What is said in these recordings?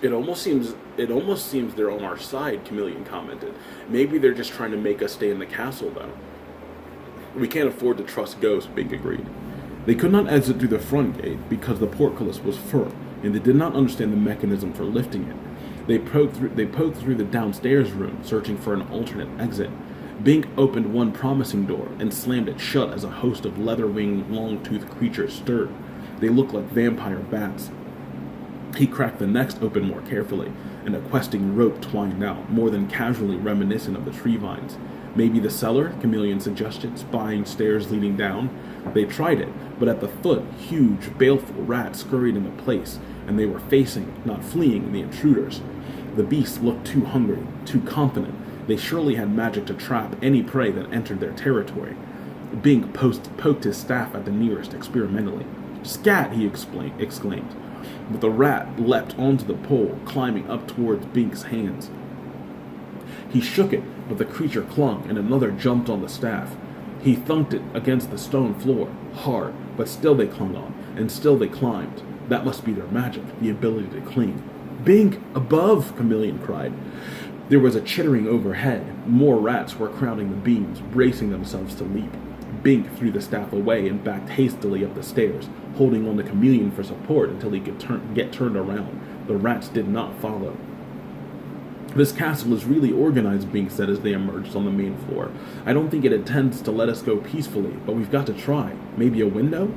It almost seems they're on our side, Chameleon commented. Maybe they're just trying to make us stay in the castle, though. We can't afford to trust ghosts, Bing agreed. They could not exit through the front gate because the portcullis was firm, and they did not understand the mechanism for lifting it. They poked through the downstairs room, searching for an alternate exit. Bing opened one promising door and slammed it shut as a host of leather-winged, long-toothed creatures stirred. They looked like vampire bats. He cracked the next open more carefully, and a questing rope twined out, more than casually reminiscent of the tree vines. Maybe the cellar, Chameleon suggested, spying stairs leading down. They tried it, but at the foot, huge, baleful rats scurried into place, and they were facing, not fleeing, the intruders. The beasts looked too hungry, too confident. They surely had magic to trap any prey that entered their territory. Bing poked his staff at the nearest experimentally. "Scat!" he exclaimed. But the rat leapt onto the pole, climbing up towards Bink's hands. He shook it, but the creature clung, and another jumped on the staff. He thunked it against the stone floor, hard, but still they clung on, and still they climbed. That must be their magic, the ability to cling. "Bink! Above!" Chameleon cried. There was a chittering overhead. More rats were crowding the beams, bracing themselves to leap. Bink threw the staff away and backed hastily up the stairs, holding on to Chameleon for support until he could get turned around. The rats did not follow. "This castle is really organized," Bink said as they emerged on the main floor. "I don't think it intends to let us go peacefully, but we've got to try. Maybe a window?"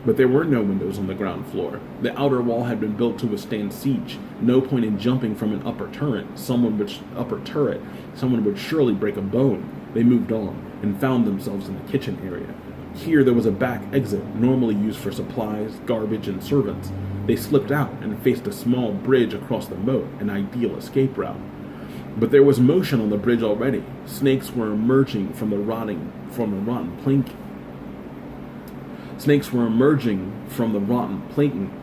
But there were no windows on the ground floor. The outer wall had been built to withstand siege. No point in jumping from an upper turret. Someone would surely break a bone. They moved on and found themselves in the kitchen area. Here there was a back exit, normally used for supplies, garbage, and servants. They slipped out and faced a small bridge across the moat, an ideal escape route. But there was motion on the bridge already. Snakes were emerging from the rotten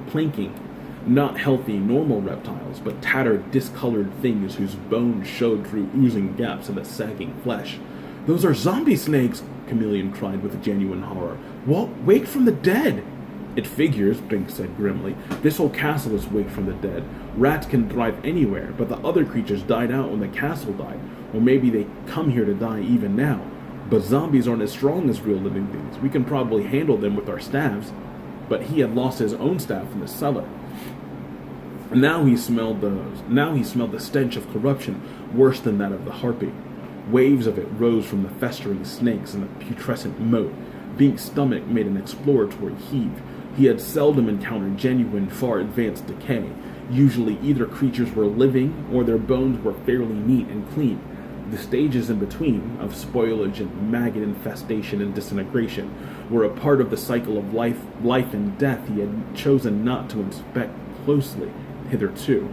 planking. Not healthy, normal reptiles, but tattered, discolored things whose bones showed through oozing gaps in the sagging flesh. "Those are zombie snakes!" Chameleon cried with genuine horror. "Wake from the dead!" "It figures," Bink said grimly. "This whole castle is wake from the dead. Rats can thrive anywhere, but the other creatures died out when the castle died. Or maybe they come here to die even now. But zombies aren't as strong as real living things. We can probably handle them with our staves." But he had lost his own staff in the cellar. Now he smelled the stench of corruption, worse than that of the harpy. Waves of it rose from the festering snakes in the putrescent moat. Bink's stomach made an exploratory heave. He had seldom encountered genuine, far advanced decay. Usually either creatures were living or their bones were fairly neat and clean. The stages in between, of spoilage and maggot infestation and disintegration, were a part of the cycle of life and death he had chosen not to inspect closely hitherto.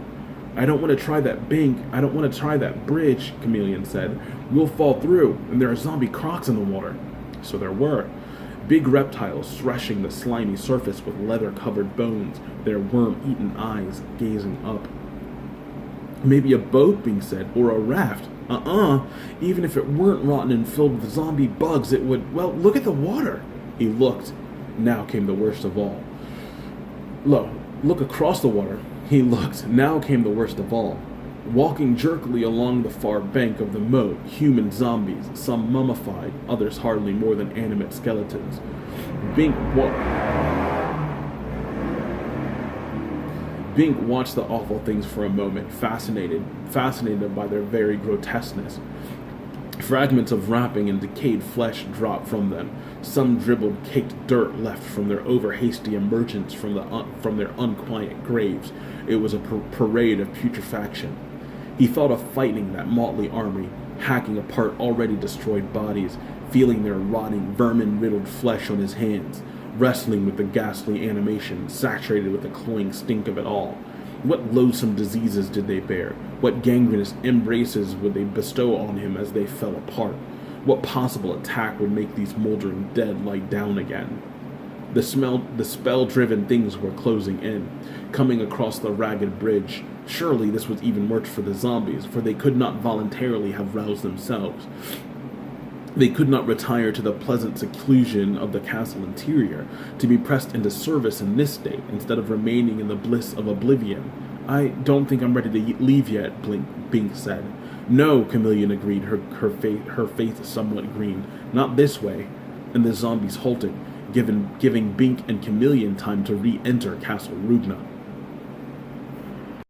"I don't want to try that, Bink. I don't want to try that bridge," Chameleon said. "We'll fall through, and there are zombie crocs in the water." So there were. Big reptiles threshing the slimy surface with leather-covered bones, their worm-eaten eyes gazing up. "Maybe a boat," Bing said, "or a raft." Even if it weren't rotten and filled with zombie bugs, it would... Well, look at the water. He looked. Now came the worst of all. Look across the water. He looked. Now came the worst of all. Walking jerkily along the far bank of the moat, human zombies, some mummified, others hardly more than animate skeletons. Bink watched the awful things for a moment, fascinated by their very grotesqueness. Fragments of wrapping and decayed flesh dropped from them. Some dribbled caked dirt left from their over-hasty emergence from their unquiet graves. It was a parade of putrefaction. He thought of fighting that motley army, hacking apart already destroyed bodies, feeling their rotting, vermin-riddled flesh on his hands, wrestling with the ghastly animation, saturated with the cloying stink of it all. What loathsome diseases did they bear? What gangrenous embraces would they bestow on him as they fell apart? What possible attack would make these moldering dead lie down again? The spell-driven things were closing in, coming across the ragged bridge. Surely this was even worse for the zombies, for they could not voluntarily have roused themselves. They could not retire to the pleasant seclusion of the castle interior, to be pressed into service in this state, instead of remaining in the bliss of oblivion. I don't think I'm ready to leave yet, Bink said. No, Chameleon agreed, her face somewhat green. Not this way. And the zombies halted, giving Bink and Chameleon time to re-enter Castle Rugna.